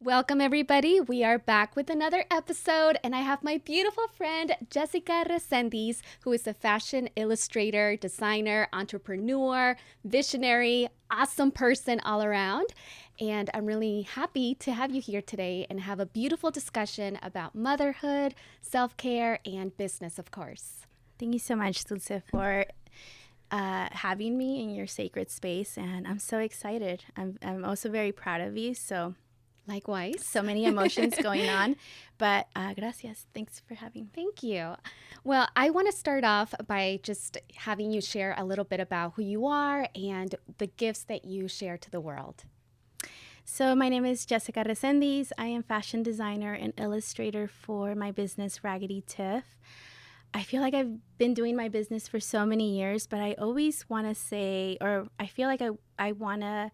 Welcome, everybody. We are back with another episode, and I have my beautiful friend, Jessica Resendiz, who is a fashion illustrator, designer, entrepreneur, visionary, awesome person all around. And I'm really happy to have you here today and have a beautiful discussion about motherhood, self-care, and business, of course. Thank you so much, Dulce, for having me in your sacred space, and I'm so excited. I'm also very proud of you. Likewise. So many emotions going on, but gracias. Thanks for having me. Thank you. Well, I want to start off by just having you share a little bit about who you are and the gifts that you share to the world. So my name is Jessica Resendiz. I am fashion designer and illustrator for my business, Raggedy Tiff. I feel like I've been doing my business for so many years, but I always want to say, or I feel like I want to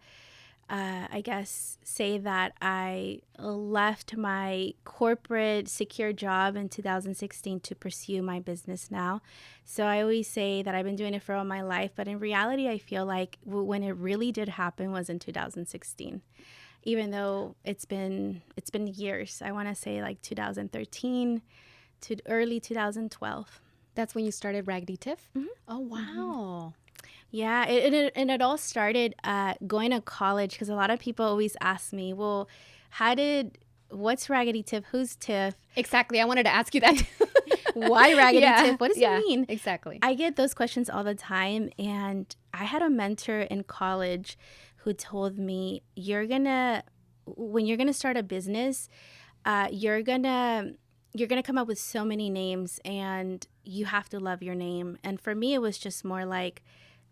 say that I left my corporate secure job in 2016 to pursue my business now. So I always say that I've been doing it for all my life, but in reality, I feel like when it really did happen was in 2016. Even though it's been years. I want to say like 2013 to early 2012. That's when you started Raggedy Tiff? Mm-hmm. Oh, wow. Yeah, it all started going to college, because a lot of people always ask me, well, what's Raggedy Tiff? Who's Tiff? Exactly. I wanted to ask you that. Why Raggedy Tiff? What does it mean? Exactly. I get those questions all the time. And I had a mentor in college who told me, when you're gonna start a business, you're gonna come up with so many names, and you have to love your name. And for me, it was just more like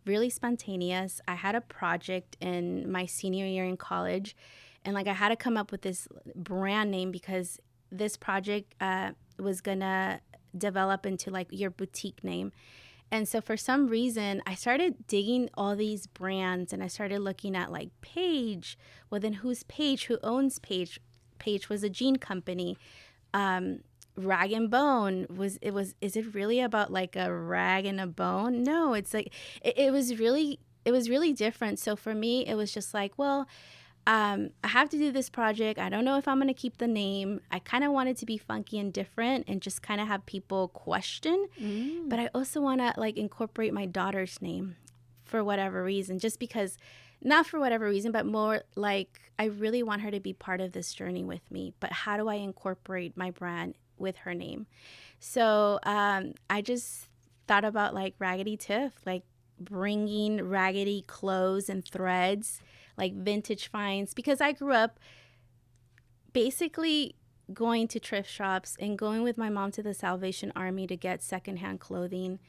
really spontaneous. I had a project in my senior year in college, and like I had to come up with this brand name because this project was gonna develop into like your boutique name. And so for some reason, I started digging all these brands, and I started looking at like Paige. Well, then who's Paige? Who owns Paige? Paige was a jean company. Rag and Bone is it really about like a rag and a bone? No, it's like it was really different. So for me, it was just like, well, I have to do this project. I don't know if I'm going to keep the name. I kind of wanted to be funky and different and just kind of have people question. But I also want to like incorporate my daughter's name for whatever reason, just because, not for whatever reason, but more like I really want her to be part of this journey with me. But how do I incorporate my brand with her name? So I just thought about like Raggedy Tiff, like bringing raggedy clothes and threads, like vintage finds, because I grew up basically going to thrift shops and going with my mom to the Salvation Army to get secondhand clothing.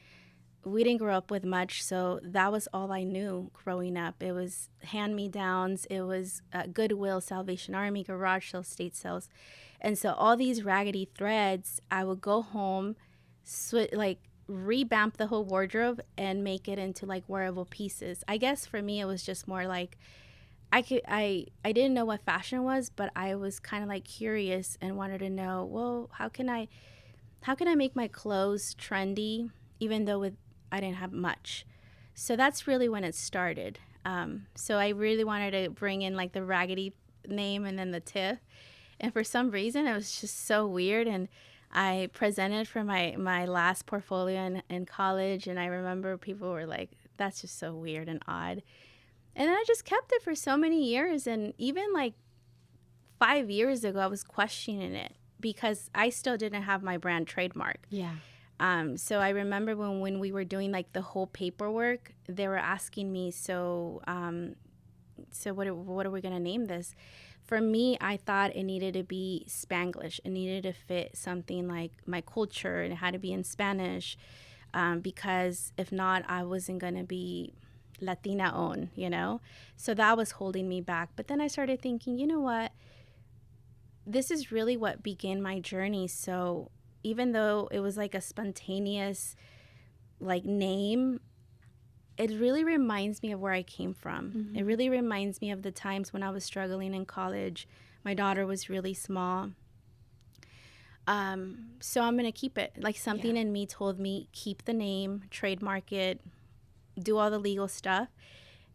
We didn't grow up with much, so that was all I knew growing up. It was hand-me-downs, it was Goodwill, Salvation Army, garage sales, state sales. And so all these raggedy threads, I would go home, revamp the whole wardrobe and make it into like wearable pieces. I guess for me, it was just more like I didn't know what fashion was, but I was kind of like curious and wanted to know, well, how can I make my clothes trendy, even though I didn't have much. So that's really when it started. So I really wanted to bring in like the Raggedy name and then the Tiff. And for some reason, it was just so weird. And I presented for my last portfolio in college. And I remember people were like, that's just so weird and odd. And then I just kept it for so many years. And even like 5 years ago, I was questioning it because I still didn't have my brand trademark. Yeah. So I remember when we were doing like the whole paperwork, they were asking me, so what are we going to name this? For me, I thought it needed to be Spanglish. It needed to fit something like my culture, and it had to be in Spanish, because if not, I wasn't going to be Latina owned, you know? So that was holding me back. But then I started thinking, you know what? This is really what began my journey. So even though it was like a spontaneous like name, it really reminds me of where I came from. Mm-hmm. It really reminds me of the times when I was struggling in college. My daughter was really small. So I'm going to keep it. Like something in me told me, keep the name, trademark it, do all the legal stuff.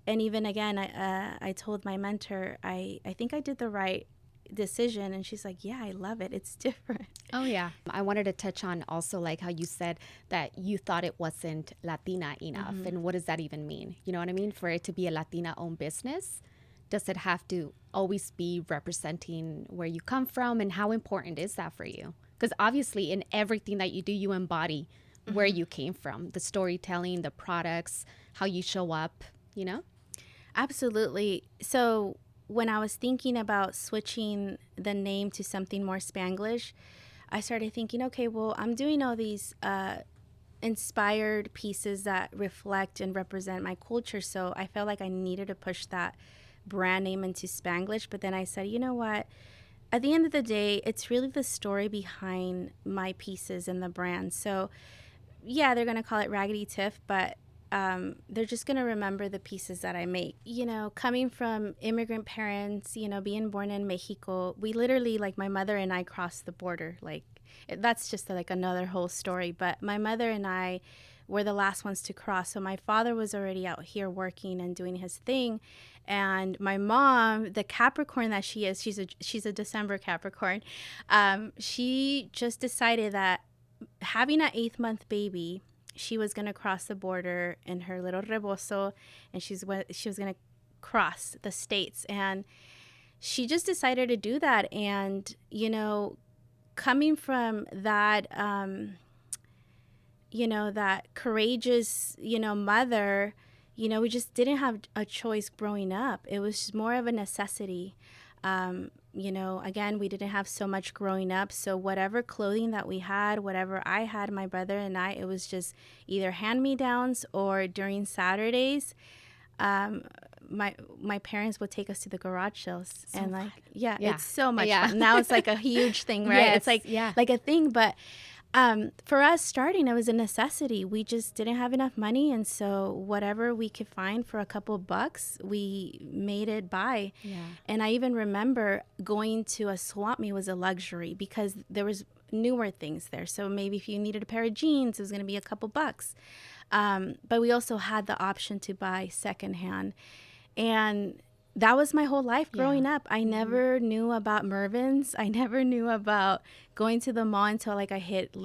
And even again, I told my mentor, I think I did the right decision. And she's like, yeah, I love it. It's different. Oh, yeah. I wanted to touch on also like how you said that you thought it wasn't Latina enough. And what does that even mean? You know what I mean? For it to be a Latina-owned business, does it have to always be representing where you come from? And how important is that for you? Because obviously in everything that you do, you embody where you came from, the storytelling, the products, how you show up, you know? Absolutely. So when I was thinking about switching the name to something more Spanglish, I started thinking, okay, well, I'm doing all these inspired pieces that reflect and represent my culture. So I felt like I needed to push that brand name into Spanglish. But then I said, you know what? At the end of the day, it's really the story behind my pieces and the brand. So yeah, they're going to call it Raggedy Tiff, but they're just going to remember the pieces that I make. You know, coming from immigrant parents, you know, being born in Mexico, we literally, like, my mother and I crossed the border. Like, that's just like another whole story. But my mother and I were the last ones to cross. So my father was already out here working and doing his thing. And my mom, the Capricorn that she is, she's a December Capricorn. She just decided that having an 8-month baby, she was going to cross the border in her little rebozo, and she was going to cross the states. And she just decided to do that. And, you know, coming from that, you know, that courageous, you know, mother, you know, we just didn't have a choice growing up. It was more of a necessity. You know, again, we didn't have so much growing up. So whatever clothing that we had, whatever I had, my brother and I, it was just either hand-me-downs, or during Saturdays, my parents would take us to the garage sales. So and like, yeah, it's so much fun. Now it's like a huge thing, right? Yes, it's like a thing. But for us starting, it was a necessity. We just didn't have enough money. And so whatever we could find for a couple of bucks, we made it by. Yeah. And I even remember going to a swap meet was a luxury because there was newer things there. So maybe if you needed a pair of jeans, it was going to be a couple bucks. But we also had the option to buy secondhand. And that was my whole life growing up. I never knew about Mervyn's. I never knew about going to the mall until like I hit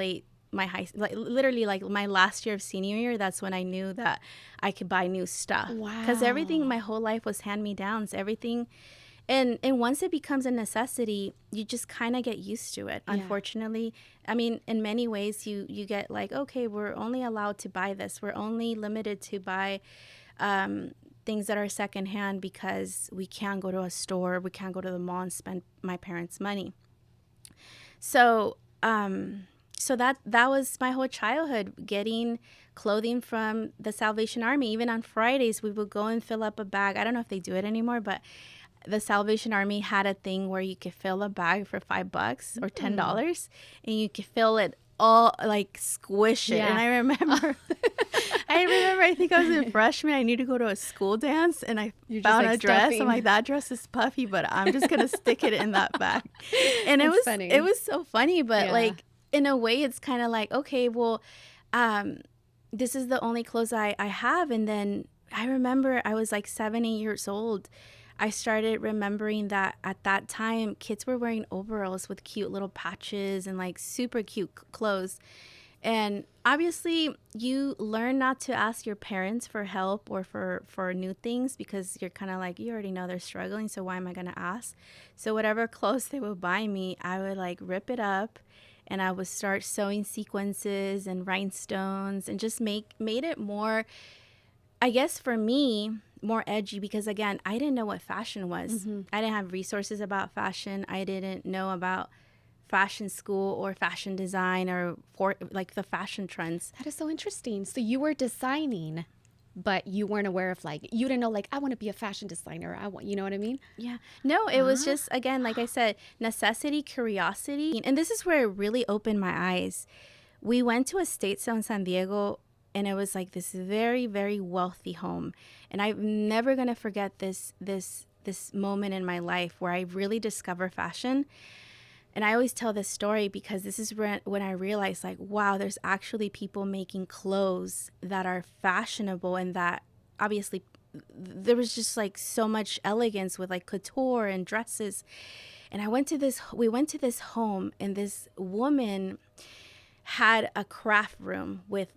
my literally like my last year of senior year. That's when I knew that I could buy new stuff. Wow. Because everything my whole life was hand-me-downs, everything. And once it becomes a necessity, you just kind of get used to it, unfortunately. I mean, in many ways, you get like, okay, we're only allowed to buy this. We're only limited to buy things that are secondhand because we can't go to a store, we can't go to the mall and spend my parents' money. So, so that was my whole childhood, getting clothing from the Salvation Army. Even on Fridays, we would go and fill up a bag. I don't know if they do it anymore, but the Salvation Army had a thing where you could fill a bag for $5 or $10, and you could fill it all, like squish it. And I remember I think I was a freshman. I needed to go to a school dance, and I found a dress. Stuffing. I'm like, that dress is puffy, but I'm just gonna stick it in that bag. And it was so funny, but like in a way, it's kind of like, okay, well, this is the only clothes I have. And then I remember I was like 7, 8 years old. I started remembering that at that time, kids were wearing overalls with cute little patches and like super cute clothes. And obviously, you learn not to ask your parents for help or for new things because you're kind of like, you already know they're struggling, so why am I going to ask? So whatever clothes they would buy me, I would like rip it up, and I would start sewing sequences and rhinestones and just made it more, I guess for me, more edgy because, again, I didn't know what fashion was. I didn't have resources about fashion. I didn't know about fashion school or fashion design or for like the fashion trends. That is so interesting. So you were designing, but you weren't aware of like, you didn't know like, I want to be a fashion designer. You know what I mean? Yeah. No, it was just, again, like I said, necessity, curiosity. And this is where it really opened my eyes. We went to a estate sale in San Diego, and it was like this very, very wealthy home. And I'm never going to forget this moment in my life where I really discovered fashion. And I always tell this story because this is when I realized, like, wow, there's actually people making clothes that are fashionable, and that obviously there was just like so much elegance with like couture and dresses. And we went to this home, and this woman had a craft room with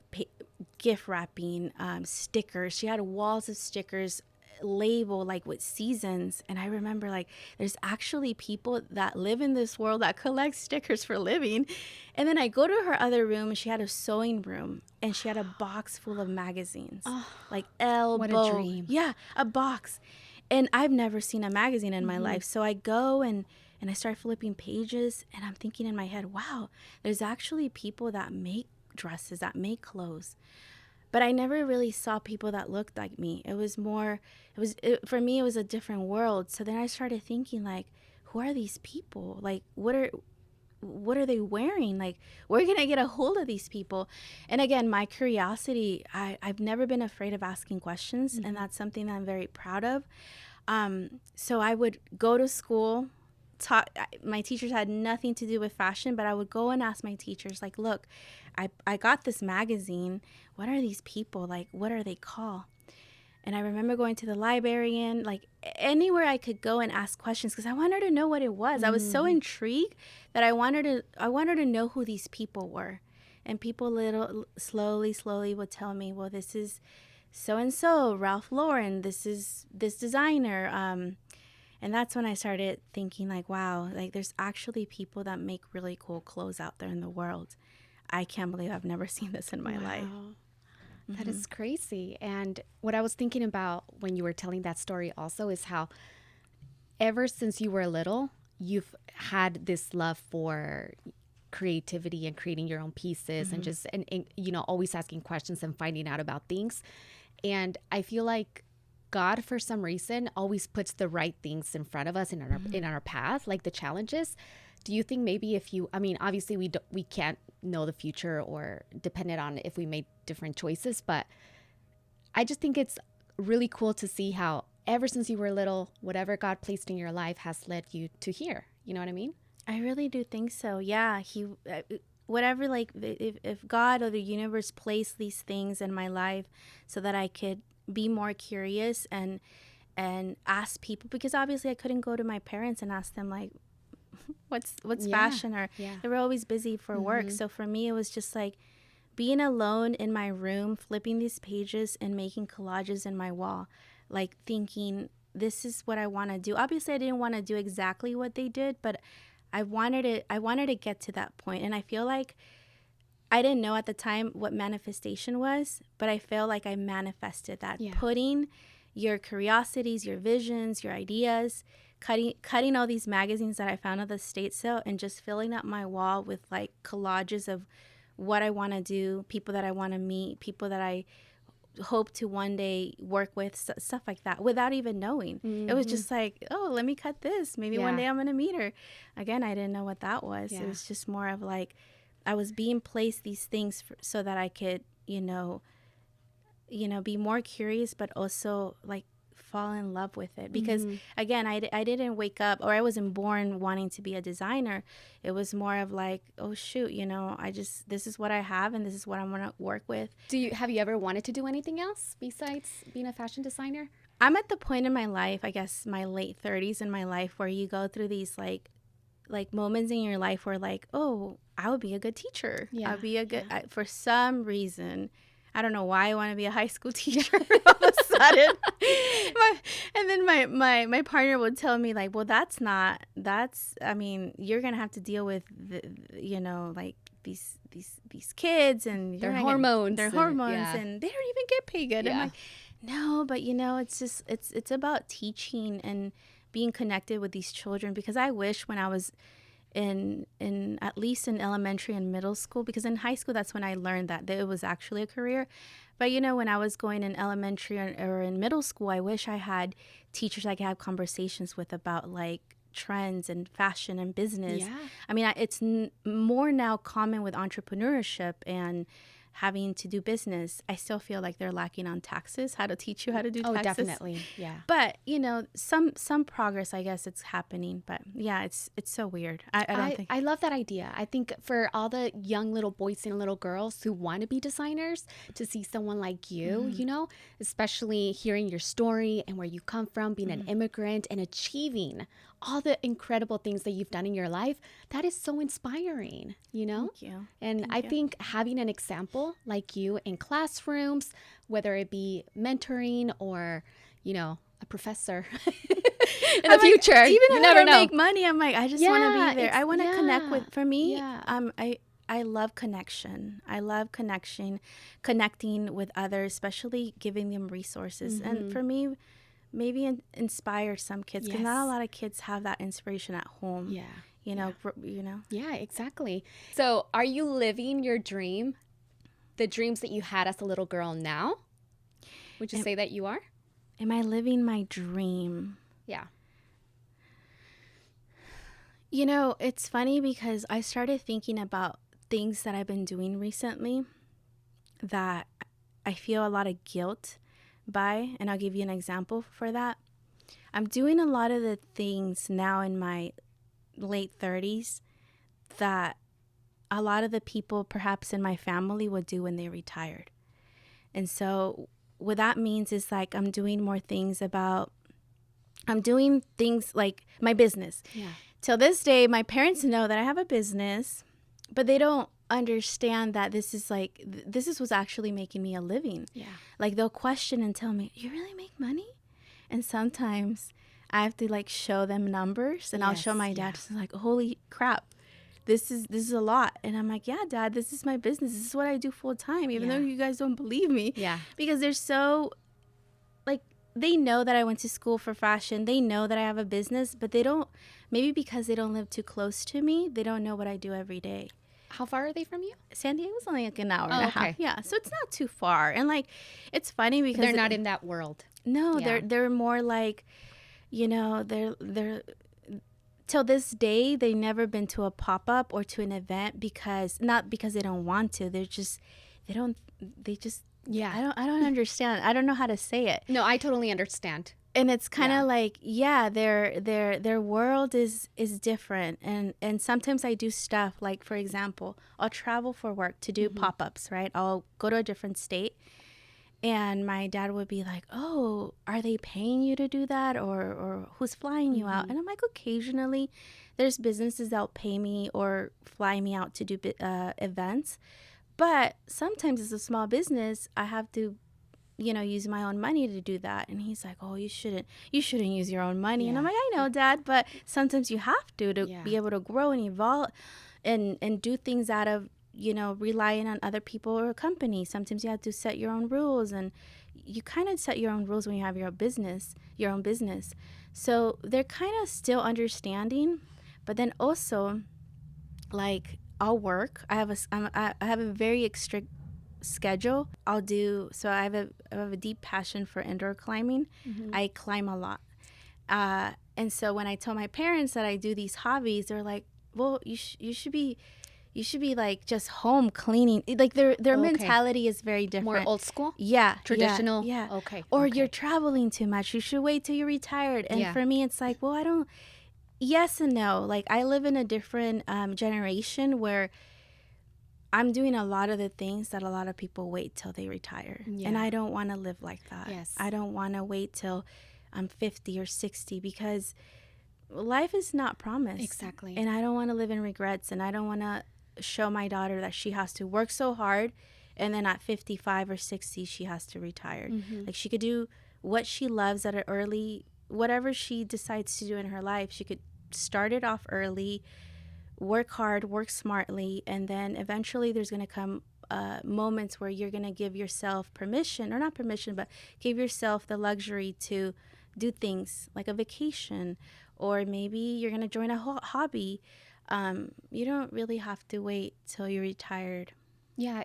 gift wrapping, stickers. She had walls of stickers labeled like with seasons. And I remember like there's actually people that live in this world that collect stickers for a living. And then I go to her other room, and she had a sewing room, and she had a box full of magazines. Oh, like Elbow. what a dream. Yeah, a box. And I've never seen a magazine in my life. So I go and I start flipping pages, and I'm thinking in my head, wow, there's actually people that make dresses, that make clothes. But I never really saw people that looked like me. It was more, for me, it was a different world. So then I started thinking, like, who are these people? Like, what are they wearing? Like, where can I get a hold of these people? And again, my curiosity, I've never been afraid of asking questions, and that's something that I'm very proud of. So I would go to school, my teachers had nothing to do with fashion, but I would go and ask my teachers, like, look, I got this magazine. What are these people? Like, what are they called? And I remember going to the librarian, like anywhere I could go and ask questions, because I wanted to know what it was. I was so intrigued that I wanted to know who these people were. And people slowly would tell me, well, this is so-and-so, Ralph Lauren, this is this designer. And that's when I started thinking, like, wow, like there's actually people that make really cool clothes out there in the world. I can't believe I've never seen this in my life. That is crazy. And what I was thinking about when you were telling that story also is how ever since you were little, you've had this love for creativity and creating your own pieces and just, and you know, always asking questions and finding out about things. And I feel like God, for some reason, always puts the right things in front of us in our path, like the challenges. Do you think maybe if you, I mean, obviously we can't know the future or dependent on if we made different choices, but I just think it's really cool to see how ever since you were little, whatever God placed in your life has led you to here. You know what I mean? I really do think so. Yeah, whatever, like if God or the universe placed these things in my life so that I could be more curious and ask people, because obviously I couldn't go to my parents and ask them like what's fashion, or they were always busy for work. So for me it was just like being alone in my room, flipping these pages and making collages in my wall, like thinking this is what I want to do. Obviously I didn't want to do exactly what they did, but I wanted to get to that point. And I feel like I didn't know at the time what manifestation was, but I feel like I manifested that. Putting your curiosities, your visions, your ideas, cutting all these magazines that I found at the estate sale and just filling up my wall with like collages of what I want to do, people that I want to meet, people that I hope to one day work with, stuff like that, without even knowing. It was just like, oh, let me cut this. Maybe one day I'm going to meet her. Again, I didn't know what that was. It was just more of like, I was being placed these things so that I could, you know, be more curious, but also like fall in love with it. Because again, I didn't wake up, or I wasn't born wanting to be a designer. It was more of like, oh shoot, you know, this is what I have and this is what I want to work with. Have you ever wanted to do anything else besides being a fashion designer? I'm at the point in my life, I guess my late 30s in my life, where you go through these like moments in your life where like, oh, I would be a good teacher. I would be a good, for some reason, I don't know why I want to be a high school teacher all of a sudden. And then my partner would tell me like, well, I mean, you're going to have to deal with, like these kids and their hormones. And they don't even get paid good. I'm like, no, but it's just, it's about teaching and being connected with these children, because I wish when I was in at least in elementary and middle school, because in high school that's when I learned that it was actually a career. But when I was going in elementary or in middle school, I wish I had teachers I could have conversations with about like trends and fashion and business. I mean, it's more now common with entrepreneurship and having to do business. I still feel like they're lacking on taxes, how to teach you how to do taxes. Oh, definitely. Yeah. But, some progress, I guess it's happening. But yeah, it's so weird. I love that idea. I think for all the young little boys and little girls who want to be designers, to see someone like you, especially hearing your story and where you come from, being an immigrant and achieving all the incredible things that you've done in your life. That is so inspiring, you know? Thank you. And Thank I you. think having an example like you in classrooms, whether it be mentoring or, you know, a professor in the future, even you if never I don't know. make money, I'm like, I just want to Yeah, be there. I want to connect with. For me, yeah. I love connection. I love connecting with others, especially giving them resources. And for me, maybe inspire some kids, because not a lot of kids have that inspiration at home. Yeah. You know. Yeah, exactly. So, are you living your dream, the dreams that you had as a little girl now? Would you say that you are? Am I living my dream? Yeah. You know, it's funny because I started thinking about things that I've been doing recently that I feel a lot of guilt by, and I'll give you an example for that. I'm doing a lot of the things now in my late 30s that a lot of the people perhaps in my family would do when they retired. And so what that means is like I'm doing things like my business. Yeah. Till this day, my parents know that I have a business, but they don't understand that this is what's actually making me a living. Yeah. Like they'll question and tell me, "You really make money?" And sometimes I have to like show them numbers, and I'll show my dad. He's like, "Holy crap. This is a lot." And I'm like, "Yeah, Dad, this is my business. This is what I do full time, even though you guys don't believe me." Yeah. Because they're so like, they know that I went to school for fashion. They know that I have a business, but they don't, maybe because they don't live too close to me, they don't know what I do every day. How far are they from you? San Diego's only like an hour and a half. Okay. Yeah, so it's not too far. And like, it's funny because They're not in that world. No, Yeah. they're more like, you know, they're till this day they've never been to a pop-up or to an event, because not because they don't want to. They just Yeah. I don't understand. I don't know how to say it. No, I totally understand. And it's kind of like, yeah, their world is different. And sometimes I do stuff like, for example, I'll travel for work to do pop-ups, right? I'll go to a different state, and my dad would be like, "Oh, are they paying you to do that, or who's flying you out?" And I'm like, occasionally there's businesses that'll pay me or fly me out to do events. But sometimes as a small business, I have to, you know, use my own money to do that. And he's like, "Oh, you shouldn't use your own money." And I'm like, "I know, Dad, but sometimes you have to be able to grow and evolve and do things out of, you know, relying on other people or a company. Sometimes you have to set your own rules, and you kind of set your own rules when you have your own business. So they're kind of still understanding, but then also, like, I'll work. I have a very strict schedule. I have a deep passion for indoor climbing. I climb a lot. And so when I tell my parents that I do these hobbies, they're like, "Well, you should be like just home cleaning." Like their mentality is very different. More old school? Yeah. Traditional? Yeah. Okay. Or you're traveling too much. You should wait till you're retired. And for me, it's like, well, I don't. Yes and no. Like, I live in a different generation where I'm doing a lot of the things that a lot of people wait till they retire. Yeah. And I don't want to live like that. Yes. I don't want to wait till I'm 50 or 60, because life is not promised. Exactly. And I don't want to live in regrets, and I don't want to show my daughter that she has to work so hard and then at 55 or 60 she has to retire. Like, she could do what she loves at an early, whatever she decides to do in her life, she could start it off early, work hard, work smartly, and then eventually there's going to come moments where you're going to give yourself permission, or not permission, but give yourself the luxury to do things like a vacation, or maybe you're going to join a hobby. You don't really have to wait till you're retired. Yeah,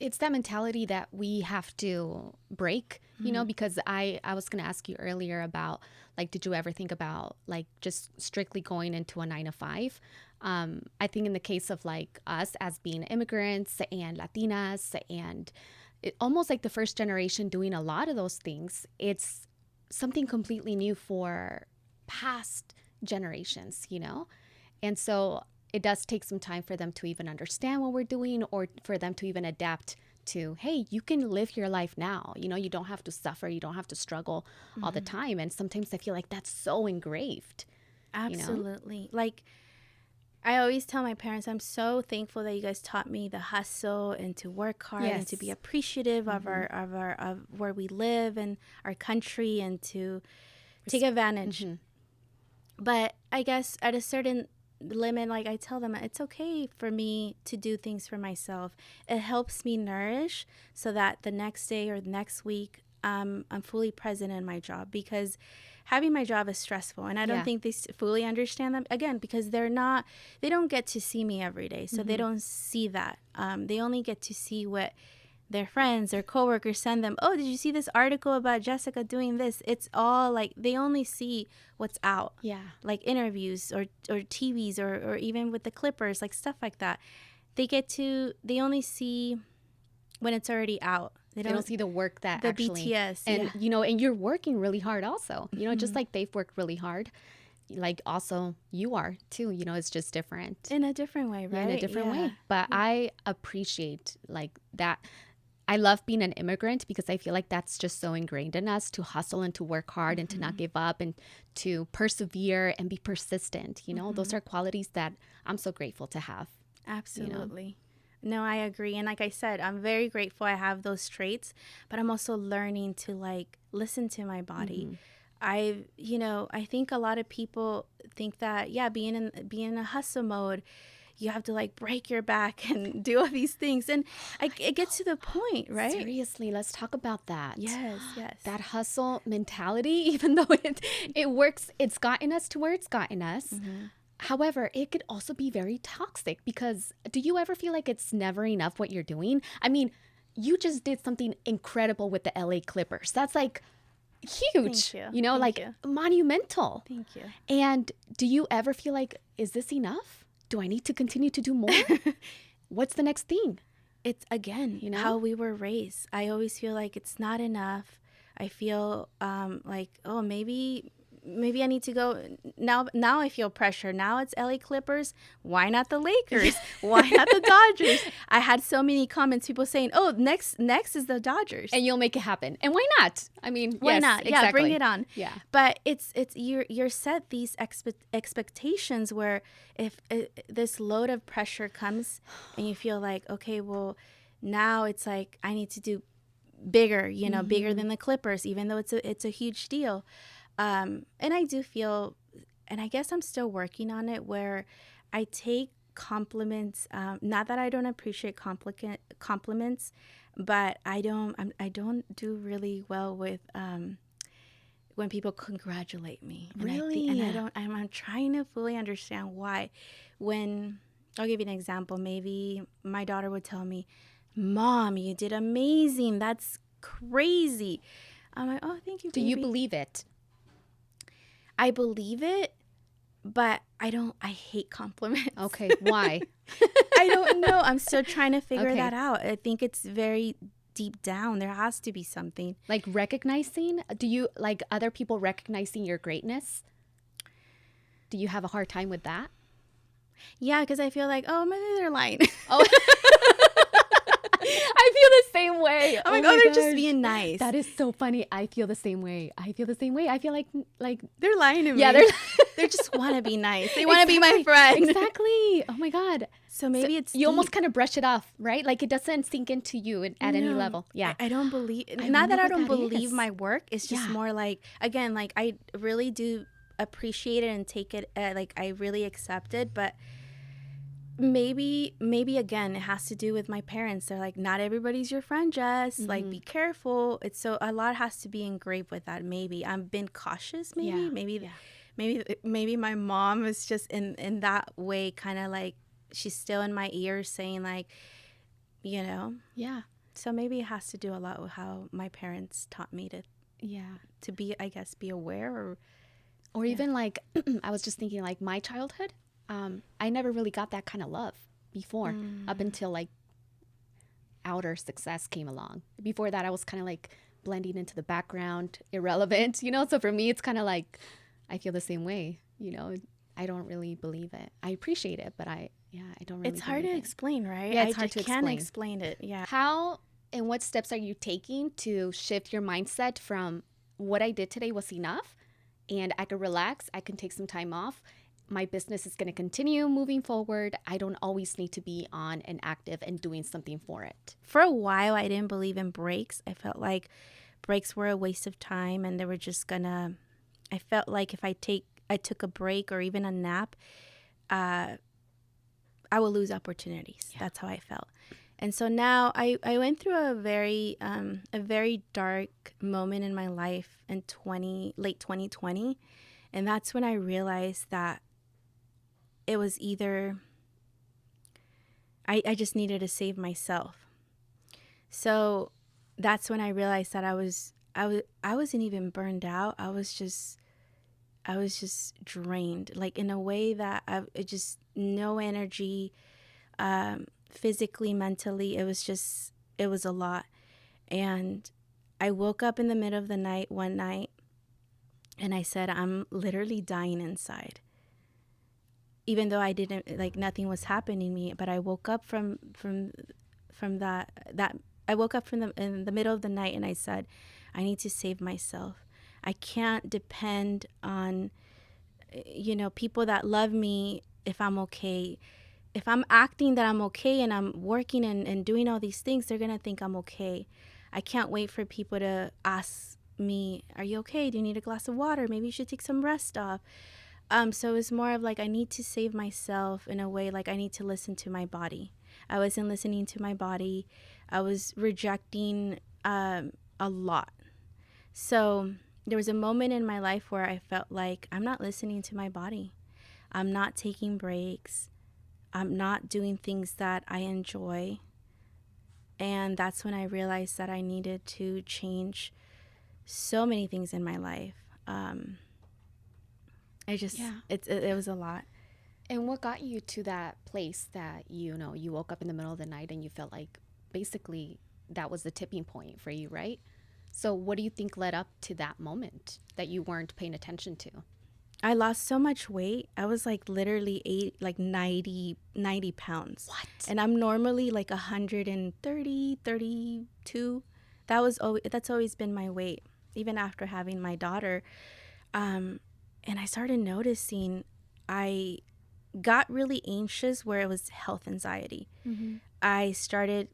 it's that mentality that we have to break, you know, because I was going to ask you earlier about, like, did you ever think about, like, just strictly going into a 9-to-5? I think in the case of, like, us as being immigrants and Latinas, and almost like the first generation doing a lot of those things, it's something completely new for past generations, you know? And so it does take some time for them to even understand what we're doing, or for them to even adapt to, hey, you can live your life now. You know, you don't have to suffer. You don't have to struggle all the time. And sometimes I feel like that's so engraved. Absolutely. Like, I always tell my parents, I'm so thankful that you guys taught me the hustle and to work hard and to be appreciative of of where we live and our country and to take advantage. But I guess at a certain limit, like I tell them, it's okay for me to do things for myself. It helps me nourish so that the next day or the next week, I'm fully present in my job, because having my job is stressful, and I don't think they fully understand that, again, because they don't get to see me every day, so they don't see that. They only get to see what their friends or coworkers send them. Oh, did you see this article about Jessica doing this? It's all like, they only see what's out, like interviews or TVs or even with the Clippers, like stuff like that. They only see when it's already out. They don't see the work that the actually, BTS, and and you're working really hard also, just like they've worked really hard, like also you are too, it's just different in a different way, right? In a different way. But I appreciate like that. I love being an immigrant because I feel like that's just so ingrained in us, to hustle and to work hard and to not give up and to persevere and be persistent. Those are qualities that I'm so grateful to have. Absolutely. No, I agree. And like I said, I'm very grateful I have those traits, but I'm also learning to like listen to my body. I think a lot of people think that, being in a hustle mode, you have to like break your back and do all these things. And it gets to the point, right? Seriously, let's talk about that. Yes. That hustle mentality, even though it works, it's gotten us to where it's gotten us. However, it could also be very toxic, because do you ever feel like it's never enough what you're doing? I mean, you just did something incredible with the LA Clippers. That's like huge, Thank you. like Thank you. monumental. Thank you. And do you ever feel like, is this enough? Do I need to continue to do more? What's the next thing? It's, again, how we were raised. I always feel like it's not enough. I feel like, oh, maybe I need to go now. I feel pressure. Now it's LA Clippers. Why not the Lakers? Why not the Dodgers? I had so many comments, people saying, oh, next is the Dodgers. And you'll make it happen. And why not? I mean, why yes, not? Exactly. Yeah, bring it on. Yeah. But it's you're set these expectations where if this load of pressure comes and you feel like, okay, well, now it's like I need to do bigger, bigger than the Clippers, even though it's a huge deal. And I do feel, and I guess I'm still working on it, where I take compliments. Not that I don't appreciate compliments, but I don't do really well with when people congratulate me. Really? I'm trying to fully understand why. When I'll give you an example. Maybe my daughter would tell me, "Mom, you did amazing. That's crazy." I'm like, "Oh, thank you, baby." Do you believe it? I believe it, but I hate compliments. Okay, why? I don't know. I'm still trying to figure that out. I think it's very deep down. There has to be something. Like recognizing? Do you like other people recognizing your greatness? Do you have a hard time with that? Yeah, because I feel like, oh, maybe they're lying. Oh. I feel the same way. I'm like, they're just being nice. That is so funny. I feel the same way. I feel like they're lying to me. Yeah, they just want to be nice. They want to be my friend. Exactly. Oh my God. So maybe it's you almost kind of brush it off, right? Like it doesn't sink into you at any level. Yeah. I don't believe. Not that I don't believe my work. It's just more like, again, like I really do appreciate it and take it. Like I really accept it, but. Maybe again, it has to do with my parents. They're like, not everybody's your friend, Jess. Like, be careful. It's so a lot has to be engraved with that. Maybe I've been cautious. Maybe my mom is just in that way, kind of like she's still in my ears saying like, Yeah. So maybe it has to do a lot with how my parents taught me to be, I guess, be aware or even like I was just thinking like my childhood. I never really got that kind of love before, up until like outer success came along. Before that, I was kind of like blending into the background, irrelevant, So for me, it's kind of like, I feel the same way, I don't really believe it. I appreciate it, but I don't really. It's hard to explain, right? Yeah, it's hard to explain. I can't explain it. Yeah. How and what steps are you taking to shift your mindset from what I did today was enough and I can relax. I can take some time off. My business is going to continue moving forward. I don't always need to be on and active and doing something for it. For a while, I didn't believe in breaks. I felt like breaks were a waste of time, and they were just gonna. I felt like if I took a break or even a nap, I will lose opportunities. Yeah. That's how I felt. And so now I went through a very dark moment in my life in late 2020, and that's when I realized that it was either I just needed to save myself. So that's when I realized that I wasn't even burned out. I was just drained, like in a way that it just no energy, physically, mentally. It was a lot. And I woke up in the middle of the night one night and I said, I'm literally dying inside. Even though I didn't, like, nothing was happening to me, but I woke up from that I woke up in the middle of the night and I said, I need to save myself. I can't depend on, people that love me if I'm okay. If I'm acting that I'm okay and I'm working and doing all these things, they're going to think I'm okay. I can't wait for people to ask me, are you okay? Do you need a glass of water? Maybe you should take some rest off. So it's more of like I need to save myself in a way, like I need to listen to my body. I wasn't listening to my body. I was rejecting a lot. So there was a moment in my life where I felt like I'm not listening to my body. I'm not taking breaks. I'm not doing things that I enjoy. And that's when I realized that I needed to change so many things in my life. It was a lot. And what got you to that place that, you woke up in the middle of the night and you felt like basically that was the tipping point for you, right? So what do you think led up to that moment that you weren't paying attention to? I lost so much weight. I was like literally 90 pounds. What? And I'm normally like 130, 32. That's always been my weight, even after having my daughter. And I started noticing I got really anxious where it was health anxiety. Mm-hmm. I started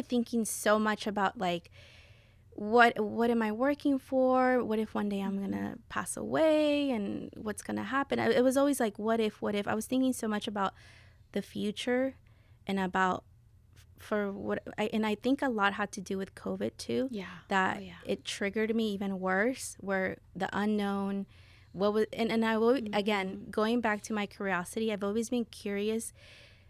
thinking so much about like what am I working for? What if one day I'm gonna pass away and what's gonna happen? It was always like what if? I was thinking so much about the future and about I think a lot had to do with COVID too. Yeah. That it triggered me even worse, where the unknown, and I will, again, going back to my curiosity, I've always been curious.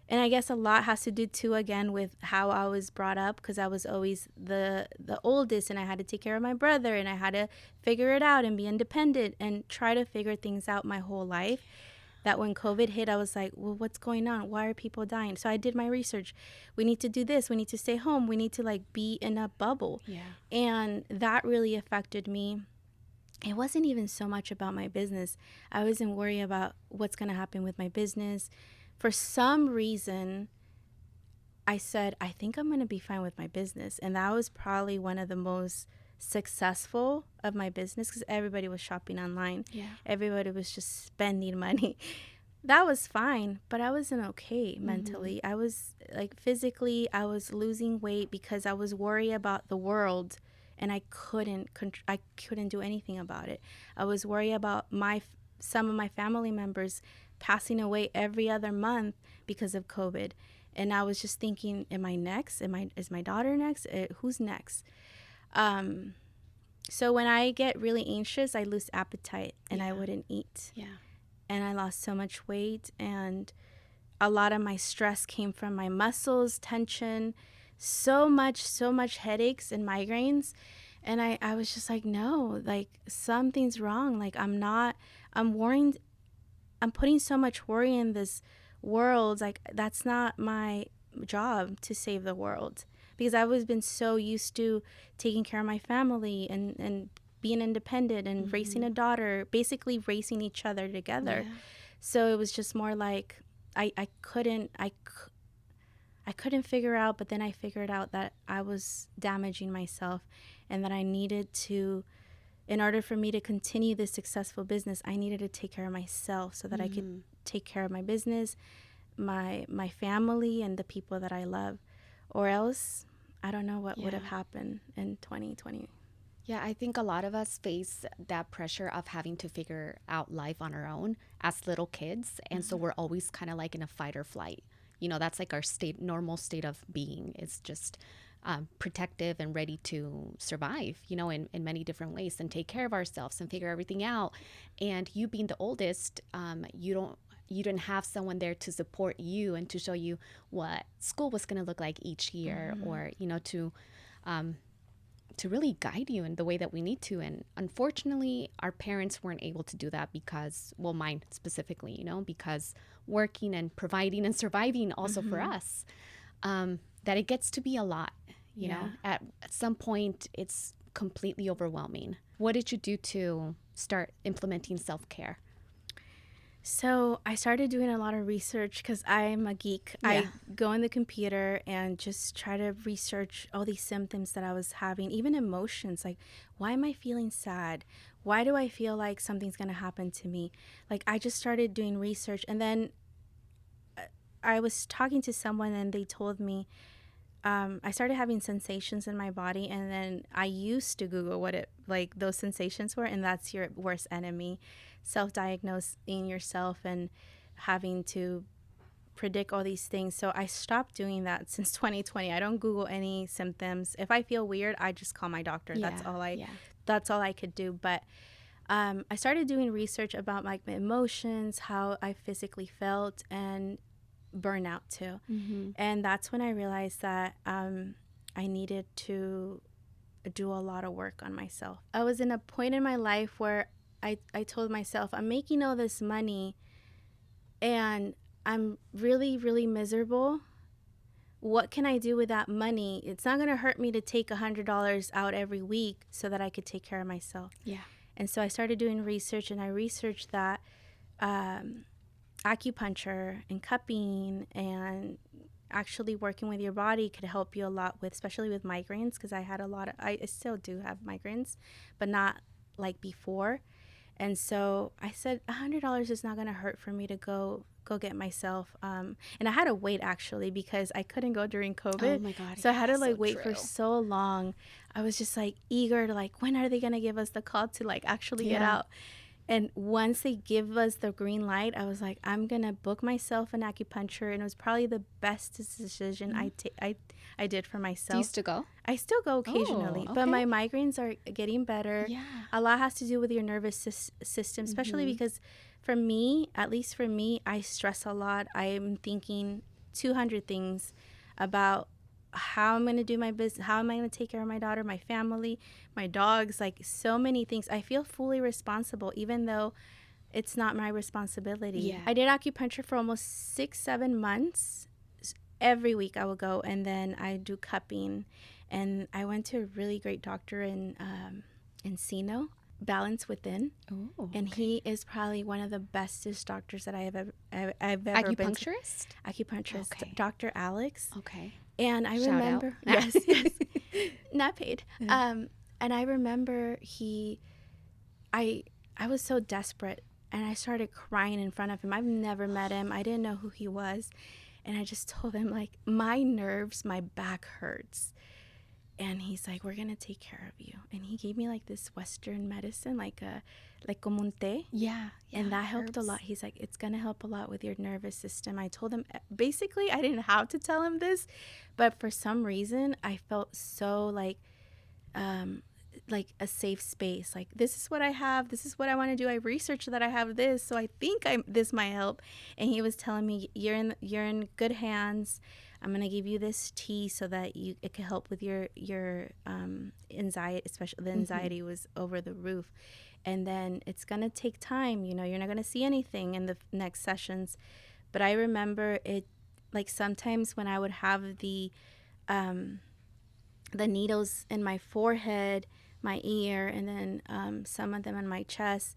And I guess a lot has to do too, again, with how I was brought up, because I was always the oldest and I had to take care of my brother and I had to figure it out and be independent and try to figure things out my whole life. That when COVID hit, I was like, well, what's going on? Why are people dying? So I did my research. We need to do this. We need to stay home. We need to like be in a bubble. Yeah. And that really affected me. It wasn't even so much about my business. I wasn't worried about what's going to happen with my business. For some reason, I said, I think I'm going to be fine with my business. And that was probably one of the most successful of my business, because everybody was shopping online. Yeah. Everybody was just spending money. That was fine, but I wasn't okay mentally. I was like physically, I was losing weight because I was worried about the world and I couldn't do anything about it. I was worried about some of my family members passing away every other month because of COVID. And I was just thinking, am I next? Is my daughter next? Who's next? So when I get really anxious, I lose appetite and I wouldn't eat. Yeah. And I lost so much weight, and a lot of my stress came from my muscles, tension, so much headaches and migraines. And I was just like, no, like something's wrong. Like I'm worrying. I'm putting so much worry in this world. Like that's not my job to save the world, because I've always been so used to taking care of my family and being independent and raising a daughter, basically raising each other together. Yeah. So it was just more like I couldn't figure out, but then I figured out that I was damaging myself and that I needed to in order for me to continue this successful business, I needed to take care of myself so that I could take care of my business, my family, and the people that I love. Or else, I don't know what would have happened in 2020. Yeah, I think a lot of us face that pressure of having to figure out life on our own as little kids. And so we're always kind of like in a fight or flight. You know, that's like our normal state of being. It's just protective and ready to survive, you know, in many different ways and take care of ourselves and figure everything out. And you being the oldest, you didn't have someone there to support you and to show you what school was going to look like each year, or, you know, to really guide you in the way that we need to. And unfortunately, our parents weren't able to do that because, well, mine specifically, you know, because working and providing and surviving also for us, that it gets to be a lot, you know. At some point, it's completely overwhelming. What did you do to start implementing self-care? So I started doing a lot of research because I'm a geek. Yeah. I go on the computer and just try to research all these symptoms that I was having, even emotions. Like, why am I feeling sad? Why do I feel like something's going to happen to me? Like, I just started doing research. And then I was talking to someone and they told me, I started having sensations in my body. And then I used to Google what those sensations were. And that's your worst enemy. Self-diagnosing yourself and having to predict all these things. So I stopped doing that since 2020. I don't Google any symptoms. If I feel weird, I just call my doctor. That's all I could do. But I started doing research about my emotions, how I physically felt, and burnout too. And that's when I realized that I needed to do a lot of work on myself. I was in a point in my life where I told myself, I'm making all this money and I'm really, really miserable. What can I do with that money? It's not going to hurt me to take $100 out every week so that I could take care of myself. Yeah. And so I started doing research, and I researched that acupuncture and cupping and actually working with your body could help you a lot with, especially with migraines, because I still do have migraines, but not like before. And so I said, $100 is not going to hurt for me to go get myself. And I had to wait actually because I couldn't go during COVID. Oh my God. So I had to wait for so long. I was just eager to when are they going to give us the call to actually get out? And once they give us the green light, I was like, I'm going to book myself an acupuncture. And it was probably the best decision I did for myself. Do you still go? I still go occasionally, but my migraines are getting better. Yeah. A lot has to do with your nervous system, especially because for me, at least for me, I stress a lot. I'm thinking 200 things about how I'm going to do my business, how am I going to take care of my daughter, my family, my dogs, so many things. I feel fully responsible, even though it's not my responsibility. Yeah. I did acupuncture for almost 6-7 months. Every week I would go, and then I do cupping. And I went to a really great doctor in Encino, Balance Within. Oh, okay. And he is probably one of the bestest doctors that I've ever been to. Acupuncturist? Okay. Dr. Alex. Okay. And I remember, yes, not paid. And I remember I was so desperate, and I started crying in front of him. I've never met him. I didn't know who he was. And I just told him, my nerves, my back hurts. And he's like, we're going to take care of you. And he gave me this Western medicine, like como un té. Yeah. And that helped a lot. He's like, it's going to help a lot with your nervous system. I told him, basically, I didn't have to tell him this, but for some reason, I felt so like a safe space. This is what I have. This is what I want to do. I researched that I have this, so I think this might help. And he was telling me, you're in good hands. I'm gonna give you this tea so that it can help with your anxiety, especially the anxiety was over the roof. And then it's gonna take time. You're not gonna see anything in the next sessions. But I remember it, sometimes when I would have the needles in my forehead, my ear, and then some of them in my chest,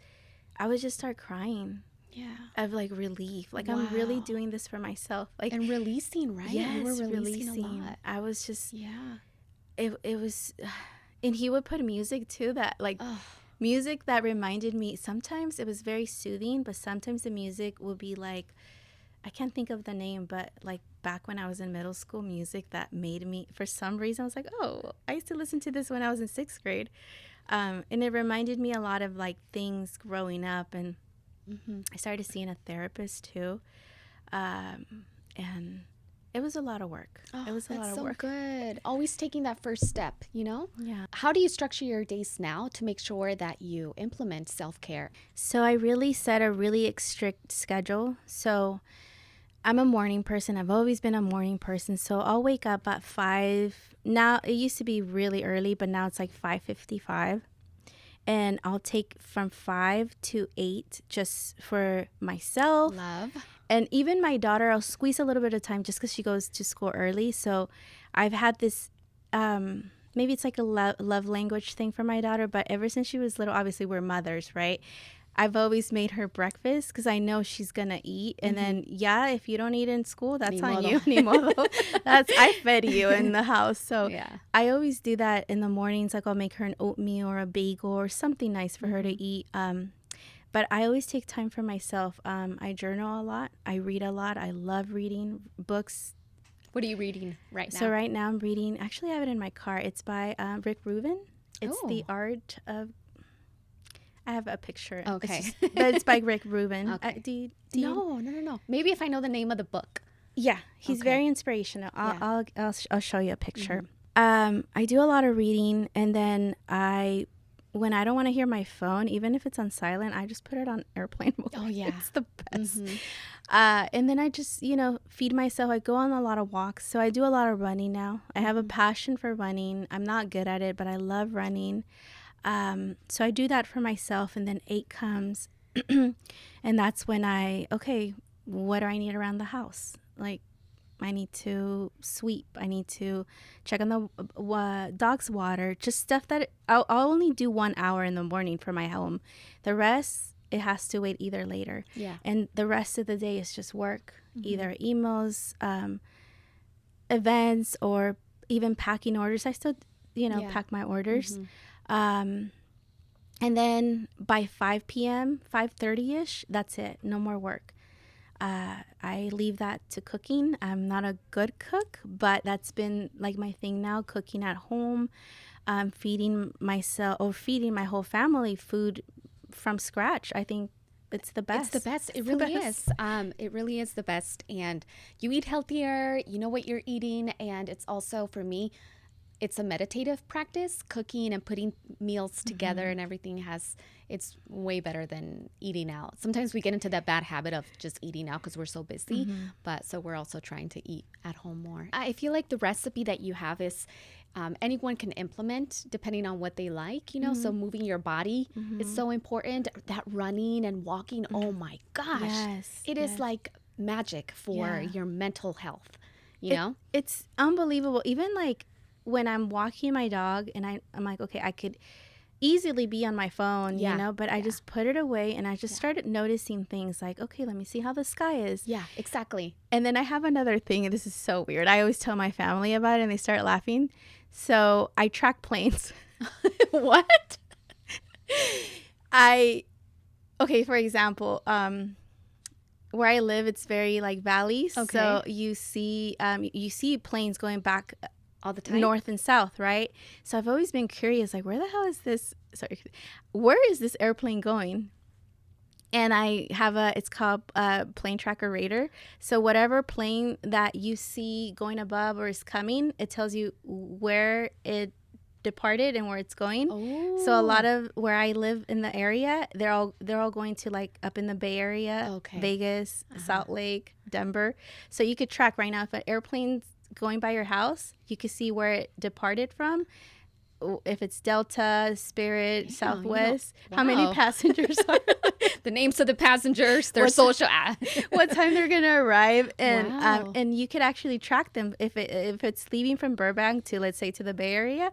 I would just start crying. Yeah. Of relief. I'm really doing this for myself. And releasing, right? Yes, you were releasing a lot. I was just, yeah. It was, and he would put music too that music that reminded me. Sometimes it was very soothing, but sometimes the music would be like, I can't think of the name, but like back when I was in middle school, music that made me, for some reason, I was like, oh, I used to listen to this when I was in 6th grade. And it reminded me a lot of like things growing up. And I started seeing a therapist too. And it was a lot of work. It was a lot of work. That's so good. Always taking that first step, you know? Yeah. How do you structure your days now to make sure that you implement self-care? So I really set a really strict schedule. So I'm a morning person. I've always been a morning person. So I'll wake up at 5. Now, it used to be really early, but now it's like 5:55. And I'll take from 5 to 8 just for myself. Love. And even my daughter, I'll squeeze a little bit of time just because she goes to school early. So I've had this, maybe it's like a love language thing for my daughter. But ever since she was little, obviously we're mothers, right? I've always made her breakfast because I know she's going to eat. And then, if you don't eat in school, that's on you. Ni modo. I fed you in the house. So I always do that in the mornings. Like I'll make her an oatmeal or a bagel or something nice for her to eat. But I always take time for myself. I journal a lot. I read a lot. I love reading books. What are you reading right now? So right now I'm reading, actually I have it in my car. It's by Rick Rubin. It's The Art of, I have a picture. Okay. But it's by Rick Rubin. Okay. No. Maybe if I know the name of the book. Yeah, he's very inspirational. I'll show you a picture. I do a lot of reading, and then when I don't want to hear my phone, even if it's on silent, I just put it on airplane mode. Oh, yeah. It's the best. And then I just, feed myself. I go on a lot of walks. So I do a lot of running now. I have a passion for running. I'm not good at it, but I love running. So I do that for myself. And then 8 comes. And that's when what do I need around the house? Like, I need to sweep. I need to check on the dog's water. Just stuff that I'll only do 1 hour in the morning for my home. The rest, it has to wait either later. Yeah. And the rest of the day is just work, either emails, events, or even packing orders. I still, pack my orders. And then by 5 p.m., 5:30ish, that's it. No more work. I leave that to cooking. I'm not a good cook, but that's been like my thing now, cooking at home, feeding myself or feeding my whole family food from scratch. I think it's the best. It's the best. It really is. It really is the best. And you eat healthier, you know what you're eating. And it's also, for me, it's a meditative practice. Cooking and putting meals together and everything it's way better than eating out. Sometimes we get into that bad habit of just eating out because we're so busy. But so we're also trying to eat at home more. I feel like the recipe that you have is anyone can implement depending on what they like, so moving your body is so important. That running and walking, oh my gosh. It is like magic for your mental health, It's unbelievable. Even like when I'm walking my dog and I'm like, okay, I could easily be on my phone, but I just put it away and I just started noticing things like, okay, let me see how the sky is. Yeah, exactly. And then I have another thing, and this is so weird. I always tell my family about it and they start laughing. So I track planes. What? For example, where I live, it's very like valleys. Okay. So you see planes going back all the time, north and south, right? So I've always been curious, like, where the hell is this? Where is this airplane going? And I have it's called Plane Tracker Radar. So whatever plane that you see going above or is coming, it tells you where it departed and where it's going. Oh. So a lot of where I live in the area, they're all going to like up in the Bay Area, Vegas, Salt Lake, Denver. So you could track right now if an airplane's going by your house, you can see where it departed from. If it's Delta, Spirit, Southwest, how many passengers are the names of the passengers, their social, what time they're gonna arrive, and and you could actually track them if it's leaving from Burbank to, let's say, to the Bay Area.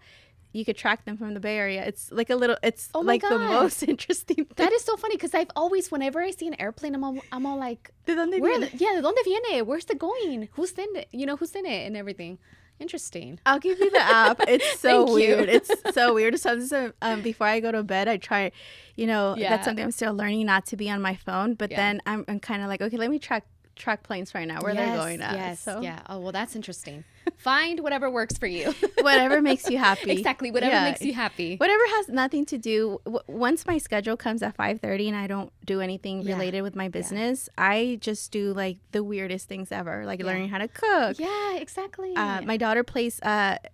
You could track them from the Bay Area. It's like the most interesting thing. That is so funny because I've always, whenever I see an airplane, I'm all like, ¿De dónde viene? ¿De dónde viene? Where's it going? Who's in it? Who's in it and everything. Interesting. I'll give you the app. It's so Thank weird. you. It's so weird. So, before I go to bed, I try, that's something I'm still learning, not to be on my phone. But then I'm kind of like, okay, let me track planes right now, where they're going at. Yes. So Yeah. Oh, well, that's interesting. Find whatever works for you. whatever makes you happy. Exactly. Whatever makes you happy. Whatever has nothing to do. Once my schedule comes at 5:30 and I don't do anything related with my business, I just do like the weirdest things ever, like learning how to cook. Yeah, exactly. My daughter plays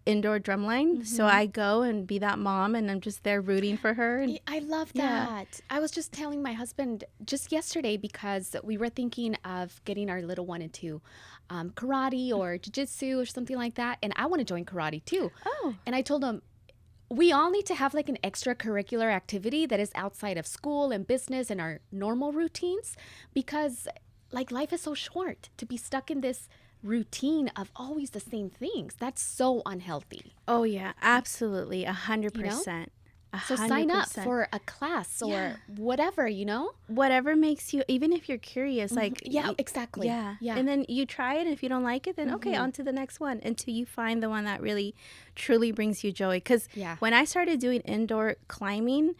indoor drumline, so I go and be that mom, and I'm just there rooting for her. And I love that. I was just telling my husband just yesterday, because we were thinking of getting our little one into karate or jiu-jitsu or something like that, and I want to join karate too. Oh. And I told him, we all need to have like an extracurricular activity that is outside of school and business and our normal routines, because like life is so short to be stuck in this routine of always the same things. That's so unhealthy. Oh yeah, absolutely, 100%. So sign up for a class or whatever, whatever makes you, even if you're curious, like exactly. Yeah. And then you try it. If you don't like it, then okay, on to the next one, until you find the one that really truly brings you joy. Because when I started doing indoor climbing,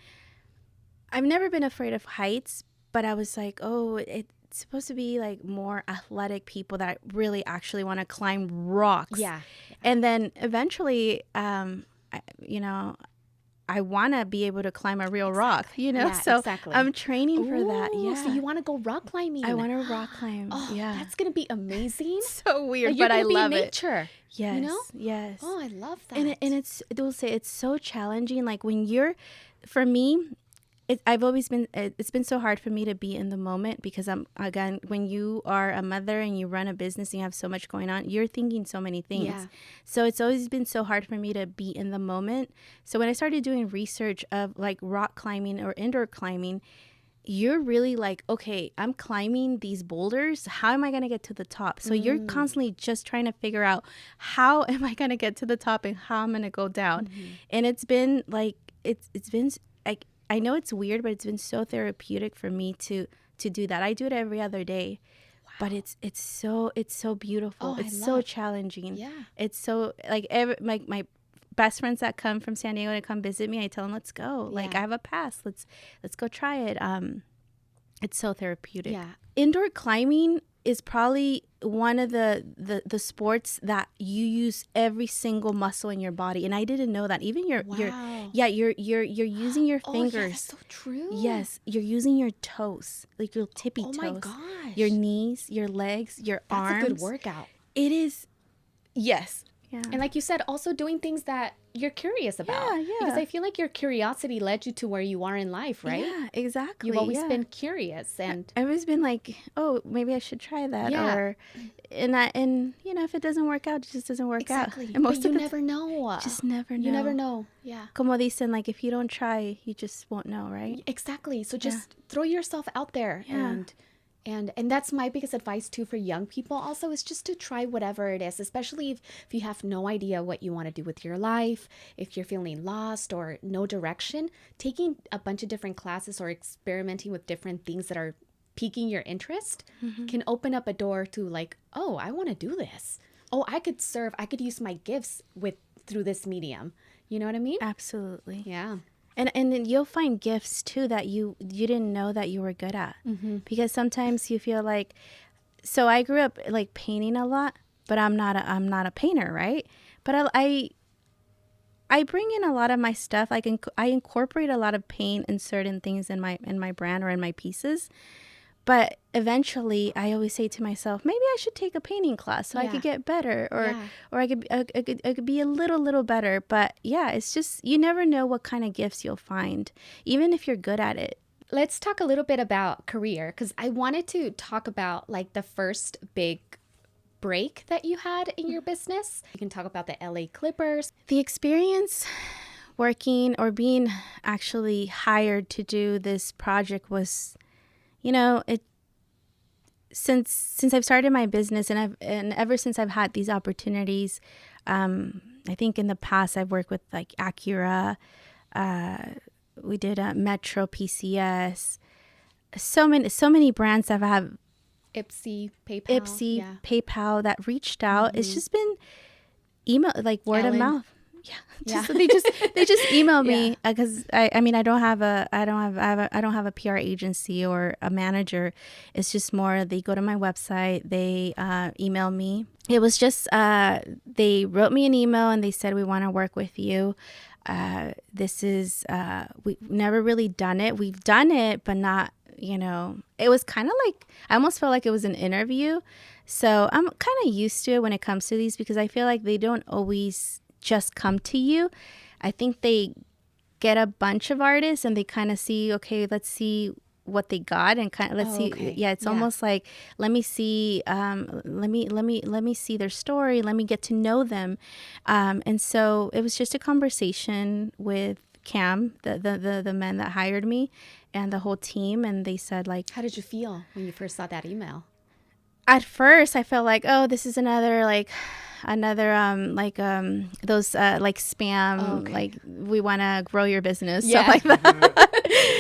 I've never been afraid of heights, but I was like, oh, it's supposed to be like more athletic people that really actually want to climb rocks. And then eventually I want to be able to climb a real rock, so I'm training for that. So you want to go rock climbing? I want to rock climb. Oh, that's going to be amazing. So weird, but I love it. Nature. Yes. Yes. Oh, I love that. And it's, Dulce, it's so challenging. Like for me, it's been so hard for me to be in the moment, because when you are a mother and you run a business and you have so much going on, you're thinking so many things. Yeah. So it's always been so hard for me to be in the moment. So when I started doing research of like rock climbing or indoor climbing, you're really like, okay, I'm climbing these boulders. How am I going to get to the top? So you're constantly just trying to figure out, how am I going to get to the top and how I'm going to go down? And it's been like, it's been like, I know it's weird, but it's been so therapeutic for me to do that. I do it every other day, but it's so beautiful. It's so challenging. Yeah. It's so like my best friends that come from San Diego to come visit me, I tell them, let's go. Like, I have a pass. Let's go try it. It's so therapeutic. Yeah. Indoor climbing is probably one of the sports that you use every single muscle in your body, and I didn't know that. Even you're using your fingers. Yeah, that's so true. Yes, you're using your toes, like your tippy toes. Oh my gosh. Your knees, your legs, your arms. That's a good workout. It is. Yes. Yeah. And like you said, also doing things that you're curious about. Yeah. Because I feel like your curiosity led you to where you are in life, right? Yeah, exactly. You've always been curious, and I've always been like, oh, maybe I should try that. Yeah. And if it doesn't work out, it just doesn't work out. exactly. And most But of you the never know. just never know. You never know. Yeah. Como dicen, like, if you don't try, you just won't know, right? Exactly. So just throw yourself out there. Yeah. And that's my biggest advice too for young people also, is just to try whatever it is, especially if you have no idea what you want to do with your life, if you're feeling lost or no direction. Taking a bunch of different classes or experimenting with different things that are piquing your interest can open up a door to like, oh, I want to do this. Oh, I could use my gifts through this medium. You know what I mean? Absolutely. Yeah. And then you'll find gifts too that you didn't know that you were good at. Because sometimes you feel like, so I grew up like painting a lot, but I'm not a painter, right? But I bring in a lot of my stuff. I incorporate a lot of paint and certain things in my brand or in my pieces. But eventually, I always say to myself, maybe I should take a painting class so I could get better, or I could be a little better. But yeah, it's just, you never know what kind of gifts you'll find, even if you're good at it. Let's talk a little bit about career, because I wanted to talk about like the first big break that you had in your business. You can talk about the LA Clippers. The experience working or being actually hired to do this project was, since I've started my business and ever since I've had these opportunities, I think in the past I've worked with like Acura, we did Metro, PCS, so many brands that have Ipsy, PayPal, PayPal that reached out. It's just been, email, like word Ellen. of mouth. Yeah. They just email me because I mean I don't have a PR agency or a manager. It's just more they go to my website, they email me. It was just they wrote me an email and they said we want to work with you. This is we've never really done it. We've done it, but not, you know, it was kind of like I almost felt like it was an interview. So I'm kind of used to it when it comes to these because I feel like they don't always just come to you. I think they get a bunch of artists and they kind of see, okay, let's see what they got and kind of let's see. Okay. Yeah, it's almost like let me see, let me see their story. Let me get to know them. And so it was just a conversation with Cam, the man that hired me, and the whole team, and they said like, how did you feel when you first saw that email? At first I felt like, oh, this is another those like spam, like we want to grow your business, stuff like that.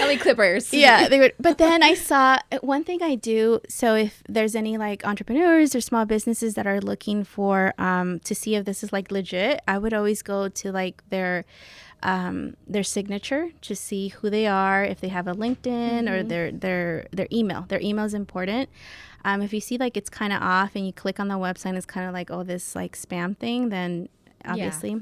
LA Clippers. Yeah, they would. But then I saw one thing I do. So if there's any like entrepreneurs or small businesses that are looking for to see if this is like legit, I would always go to like their signature to see who they are, if they have a LinkedIn or their email. Their email is important. If you see like it's kind of off and you click on the website, it's kind of like, oh, this like spam thing, then obviously.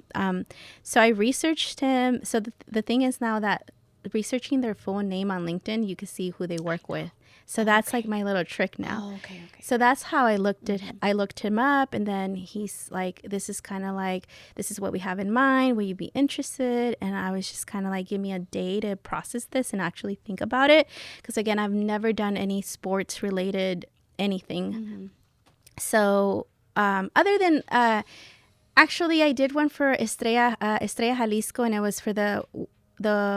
So I researched him. So the thing is now that researching their full name on LinkedIn, you can see who they work with. So that's like my little trick now. Okay. So that's how I looked at. I looked him up, and then he's like, "This is kind of like this is what we have in mind. Will you be interested?" And I was just kind of like, "Give me a day to process this and actually think about it," because again, I've never done any sports related anything. So other than actually, I did one for Estrella Jalisco, and it was for the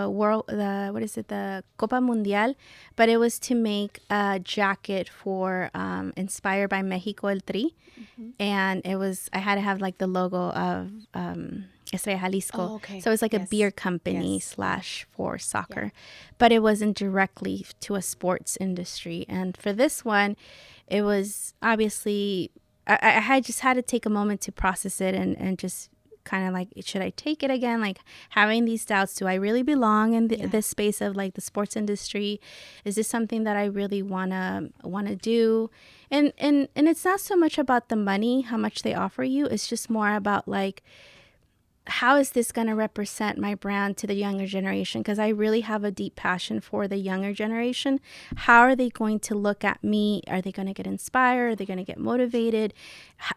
world, the Copa Mundial, but it was to make a jacket for inspired by Mexico el Tri, and I had to have like the logo of Estrella Jalisco. So it's like a beer company / for soccer, but it wasn't directly to a sports industry. And for this one, it was obviously I had just had to take a moment to process it and just kind of like, should I take it again? Like having these doubts, do I really belong in this space of like the sports industry? Is this something that I really wanna do? And it's not so much about the money, how much they offer you. It's just more about like, how is this going to represent my brand to the younger generation? Because I really have a deep passion for the younger generation. How are they going to look at me? Are they going to get inspired? Are they going to get motivated?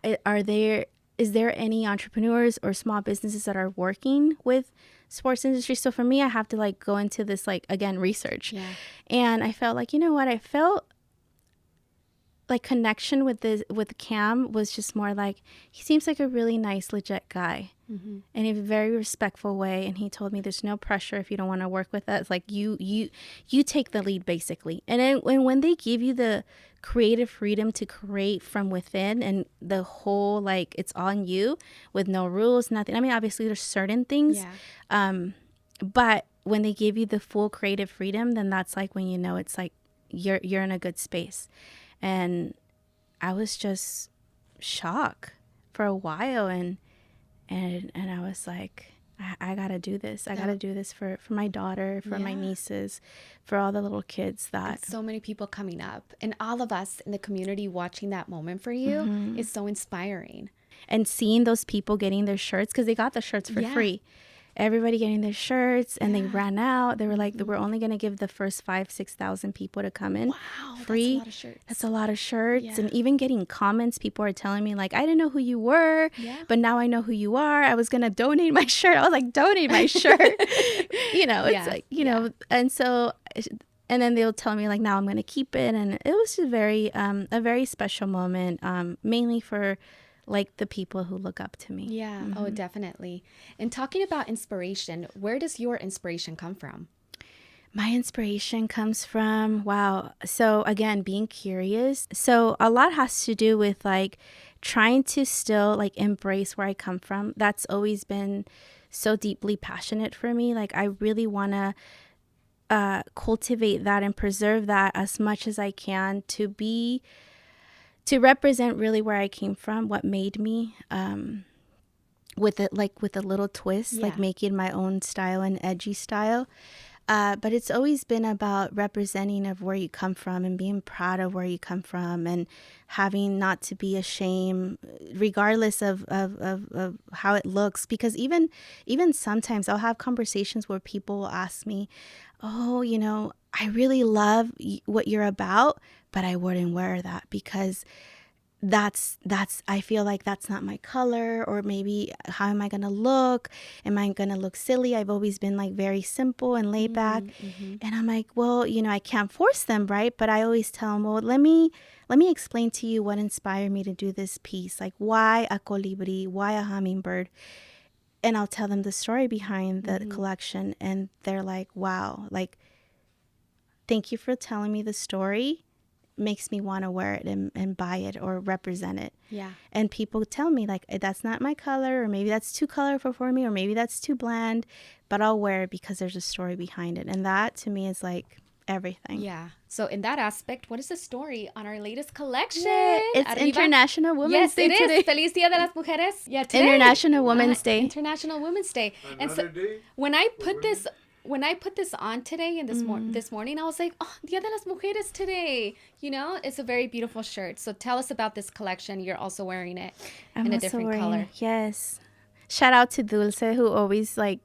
Is there any entrepreneurs or small businesses that are working with sports industry? So for me, I have to like go into this, like, again, research. And I felt like, you know what? I felt like connection with Cam was just more like, he seems like a really nice, legit guy. In a very respectful way. And he told me there's no pressure if you don't want to work with us. Like you take the lead basically. And then when they give you the creative freedom to create from within and the whole, like, it's on you with no rules, nothing. I mean, obviously there's certain things, but when they give you the full creative freedom, then that's like when you know it's like you're in a good space. And I was just shocked for a while, and I was like, I gotta do this. I gotta do this for my daughter, for my nieces, for all the little kids that. And so many people coming up, and all of us in the community watching that moment for you is so inspiring. And seeing those people getting their shirts, because they got the shirts for free. Everybody getting their shirts, and they ran out. They were like, we're only going to give the first 5,000-6,000 people to come in free. That's a lot of shirts. That's a lot of shirts. And even getting comments, people are telling me like, I didn't know who you were, but now I know who you are. I was going to donate my shirt. I was like, donate my shirt. It's like, know, and so, and then they'll tell me like, now I'm going to keep it. And it was just a very special moment, mainly for like the people who look up to me. Oh, definitely. And talking about inspiration, where does your inspiration come from? My inspiration comes from, so again, being curious. So a lot has to do with like trying to still like embrace where I come from. That's always been so deeply passionate for me. Like I really want to cultivate that and preserve that as much as I can to represent really where I came from, what made me, with it, like with a little twist, like making my own style and edgy style. But it's always been about representing of where you come from and being proud of where you come from and having not to be ashamed regardless of how it looks. Because even sometimes I'll have conversations where people will ask me, oh, you know, I really love what you're about, but I wouldn't wear that because that's I feel like that's not my color, or maybe how am I going to look? Am I going to look silly? I've always been like very simple and laid back. And I'm like, well, you know, I can't force them, right? But I always tell them, well, let me explain to you what inspired me to do this piece. Like, why a colibri? Why a hummingbird? And I'll tell them the story behind the collection, and they're like, wow, like, thank you for telling me the story. Makes me want to wear it and buy it or represent it. Yeah. And people tell me like, that's not my color, or maybe that's too colorful for me, or maybe that's too bland, but I'll wear it because there's a story behind it. And that to me is like everything. Yeah. So in that aspect, what is the story on our latest collection? Yeah, it's Arriba. International Women's Day today. Yes, it is. Feliz Dia de las Mujeres. Yeah, today. International Women's Day. International Women's Day. And so when I put this on today and this morning, I was like, oh, Dia de las Mujeres today. You know, it's a very beautiful shirt. So tell us about this collection. You're also wearing it in a different color. Yes. Shout out to Dulce, who always like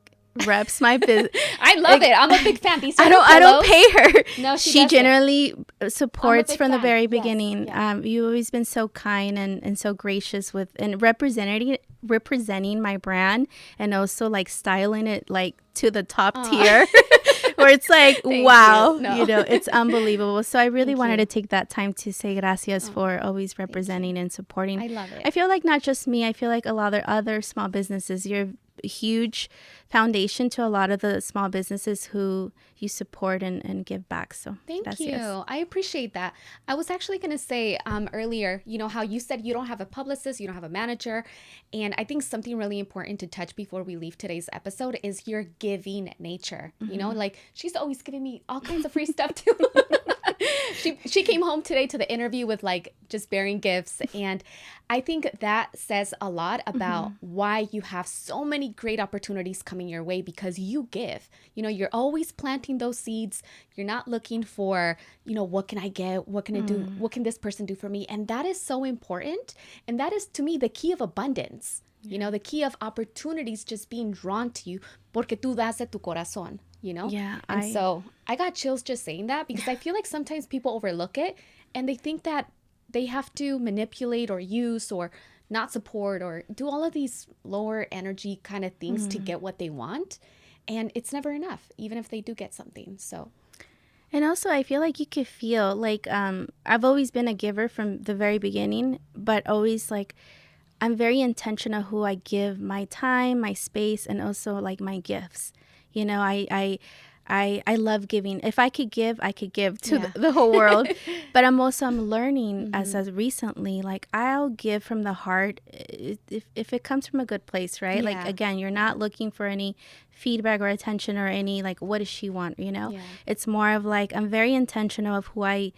reps my business. I love it. I'm a big fan. These I don't pay her. No, she generally supports from the very Yes. beginning. Yeah. You've always been so kind and so gracious with and representing my brand, and also like styling it like to the top tier. Where it's like, wow, you know, it's unbelievable. So I really wanted to take that time to say gracias for always representing and supporting. I love it. I feel like not just me, I feel like a lot of other small businesses, you're a huge foundation to a lot of the small businesses who you support and give back. So thank you. I appreciate that. I was actually going to say earlier, you know, how you said you don't have a publicist, you don't have a manager. And I think something really important to touch before we leave today's episode is your giving nature. You know, like she's always giving me all kinds of free stuff too. She came home today to the interview with like just bearing gifts. And I think that says a lot about why you have so many great opportunities coming your way, because you give. You know, you're always planting those seeds. You're not looking for, you know, what can I get? What can I do? What can this person do for me? And that is so important. And that is, to me, the key of abundance. You know, the key of opportunities just being drawn to you porque tú das de tu corazón, you know? Yeah. And so I got chills just saying that, because I feel like sometimes people overlook it and they think that they have to manipulate or use or not support or do all of these lower energy kind of things to get what they want. And it's never enough, even if they do get something. So. And also, I feel like you could feel like I've always been a giver from the very beginning, but always like I'm very intentional who I give my time, my space, and also like my gifts. You know, I love giving. If I could give to the whole world. But I'm learning as recently, like I'll give from the heart if it comes from a good place, right? Yeah. Like, again, you're not looking for any feedback or attention or any like, what does she want, you know? Yeah. It's more of like, I'm very intentional of who I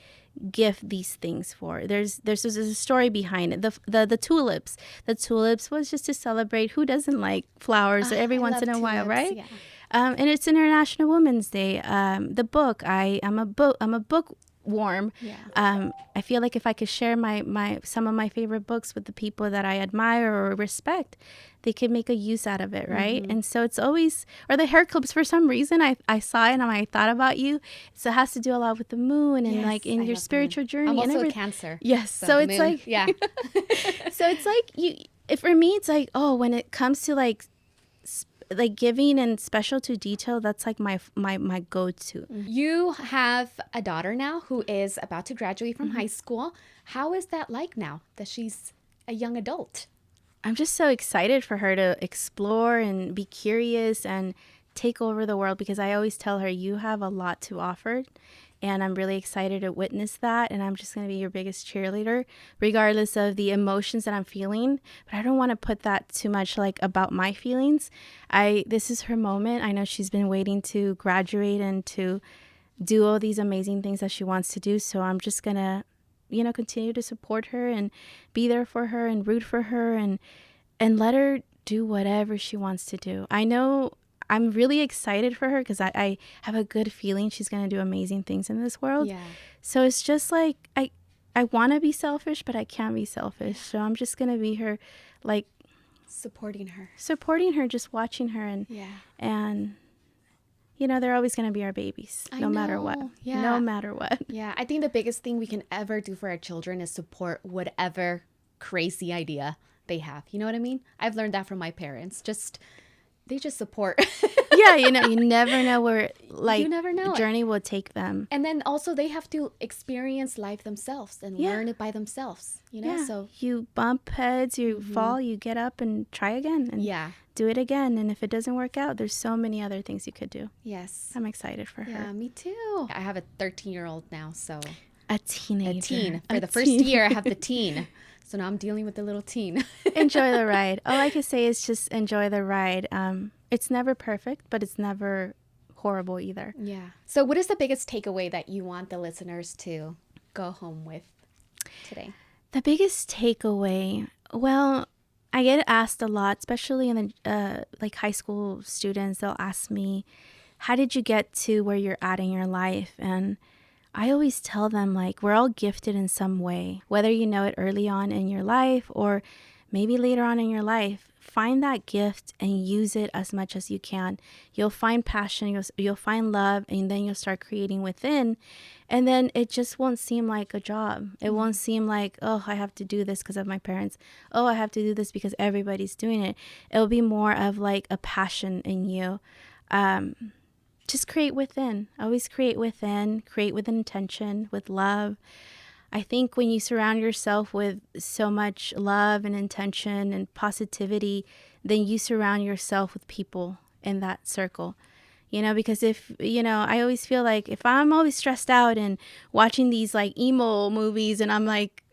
gift these things for. There's a story behind it. The tulips. The tulips was just to celebrate. Who doesn't like flowers every once in a while, right? Yeah. And it's International Women's Day. The book. I'm a bookworm. Yeah. I feel like if I could share some of my favorite books with the people that I admire or respect, they could make a use out of it, right? And so it's always, or the hair clips, for some reason, I saw it and I thought about you. So it has to do a lot with the moon and like in your spiritual journey. I'm also and a Cancer. Yes. So it's like, yeah. So it's like for me, it's like, oh, when it comes to like giving and special to detail, that's like my go-to. You have a daughter now who is about to graduate from high school. How is that like now that she's a young adult? I'm just so excited for her to explore and be curious and take over the world, because I always tell her, you have a lot to offer. And I'm really excited to witness that. And I'm just going to be your biggest cheerleader, regardless of the emotions that I'm feeling. But I don't want to put that too much like about my feelings. This is her moment. I know she's been waiting to graduate and to do all these amazing things that she wants to do. So I'm just going to, continue to support her and be there for her and root for her and let her do whatever she wants to do. I know I'm really excited for her because I have a good feeling she's going to do amazing things in this world. Yeah. So it's just like I want to be selfish, but I can't be selfish. So I'm just going to be her, like, supporting her, just watching her. Yeah. And you know, they're always going to be our babies, no matter what. Yeah. No matter what. Yeah. I think the biggest thing we can ever do for our children is support whatever crazy idea they have. You know what I mean? I've learned that from my parents. They just support. Yeah, you know, you never know where, like, you never know. journey will take them. And then also they have to experience life themselves and learn it by themselves, you know? Yeah. So you bump heads, you fall, you get up and try again and do it again. And if it doesn't work out, there's so many other things you could do. Yes. I'm excited for her. Yeah, me too. I have a 13-year-old now, so. A teenager. A teen. For the first year, I have the teen. So now I'm dealing with the little teen. Enjoy the ride. All I can say is just enjoy the ride. It's never perfect, but it's never horrible either. Yeah. So what is the biggest takeaway that you want the listeners to go home with today? The biggest takeaway, well, I get asked a lot, especially in the like high school students. They'll ask me, how did you get to where you're at in your life? And I always tell them, like, we're all gifted in some way, whether you know it early on in your life or maybe later on in your life. Find that gift and use it as much as you can. You'll find passion, you'll find love, and then you'll start creating within. And then it just won't seem like a job. It won't seem like, oh, I have to do this because of my parents. Oh, I have to do this because everybody's doing it. It'll be more of like a passion in you. Just create within. Always create with intention, with love. I think when you surround yourself with so much love and intention and positivity, then you surround yourself with people in that circle. You know, because if, you know, I always feel like if I'm always stressed out and watching these like emo movies and I'm like,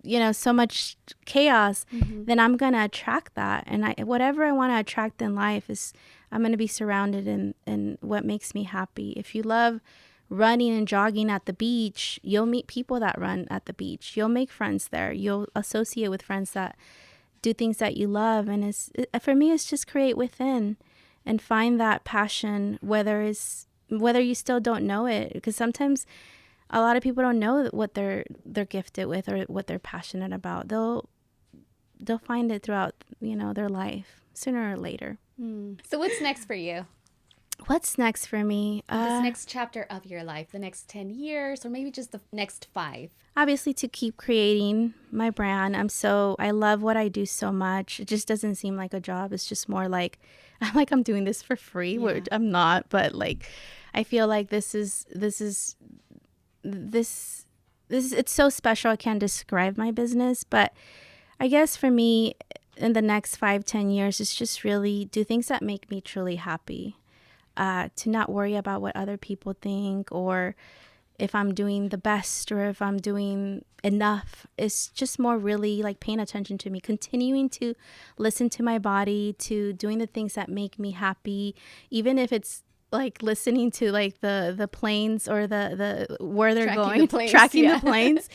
you know, so much chaos, then I'm going to attract that. And whatever I want to attract in life is, I'm going to be surrounded in what makes me happy. If you love running and jogging at the beach, you'll meet people that run at the beach. You'll make friends there. You'll associate with friends that do things that you love. And for me, it's just create within and find that passion, whether you still don't know it. Because sometimes a lot of people don't know what they're gifted with or what they're passionate about. They'll find it throughout, you know, their life sooner or later. So what's next for you? What's next for me? This next chapter of your life, the next 10 years, or maybe just the next 5. Obviously, to keep creating my brand. I love what I do so much. It just doesn't seem like a job. It's just more like, I'm doing this for free, which I'm not, but like, I feel like this is, it's so special. I can't describe my business, but I guess for me in the next 5-10 years, it's just really do things that make me truly happy. To not worry about what other people think or if I'm doing the best or if I'm doing enough. It's just more really like paying attention to me, continuing to listen to my body, to doing the things that make me happy, even if it's like listening to like the planes or the where they're tracking the planes.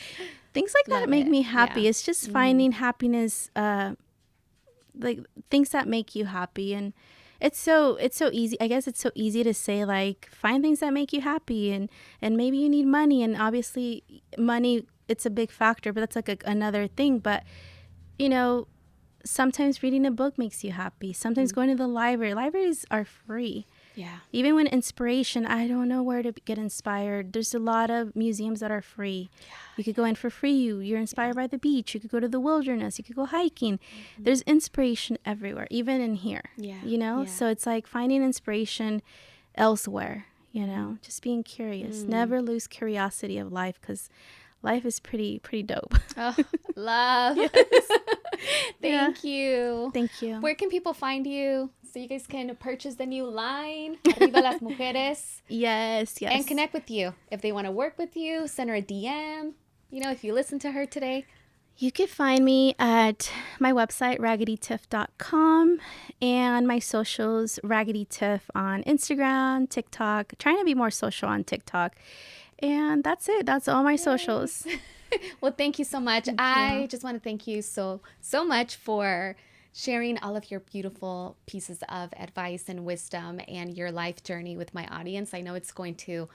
Things like that make me happy. Yeah. It's just finding happiness, like things that make you happy. And it's so easy. I guess it's so easy to say, like, find things that make you happy, and maybe you need money, and obviously money, it's a big factor, but that's like another thing. But, you know, sometimes reading a book makes you happy. Sometimes going to the library. Libraries are free. Yeah. Even when inspiration, I don't know where to get inspired. There's a lot of museums that are free. Yeah. You could go in for free. You're inspired by the beach. You could go to the wilderness. You could go hiking. There's inspiration everywhere, even in here. Yeah. You know? Yeah. So it's like finding inspiration elsewhere, you know? Just being curious. Never lose curiosity of life, because life is pretty dope. Oh, love. Thank you. Thank you. Where can people find you so you guys can purchase the new line, Arriba las Mujeres? Yes. And connect with you. If they want to work with you, send her a DM. You know, if you listen to her today. You can find me at my website, raggedytiff.com, and my socials, Raggedy Tiff on Instagram, TikTok. Trying to be more social on TikTok. And that's it. That's all my socials. Well, thank you so much. I just want to thank you so much for sharing all of your beautiful pieces of advice and wisdom and your life journey with my audience. I know it's going to,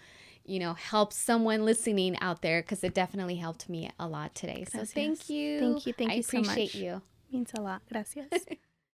help someone listening out there, because it definitely helped me a lot today. Gracias. So thank you. Thank you. Thank you so much. I appreciate you. Means a lot. Gracias.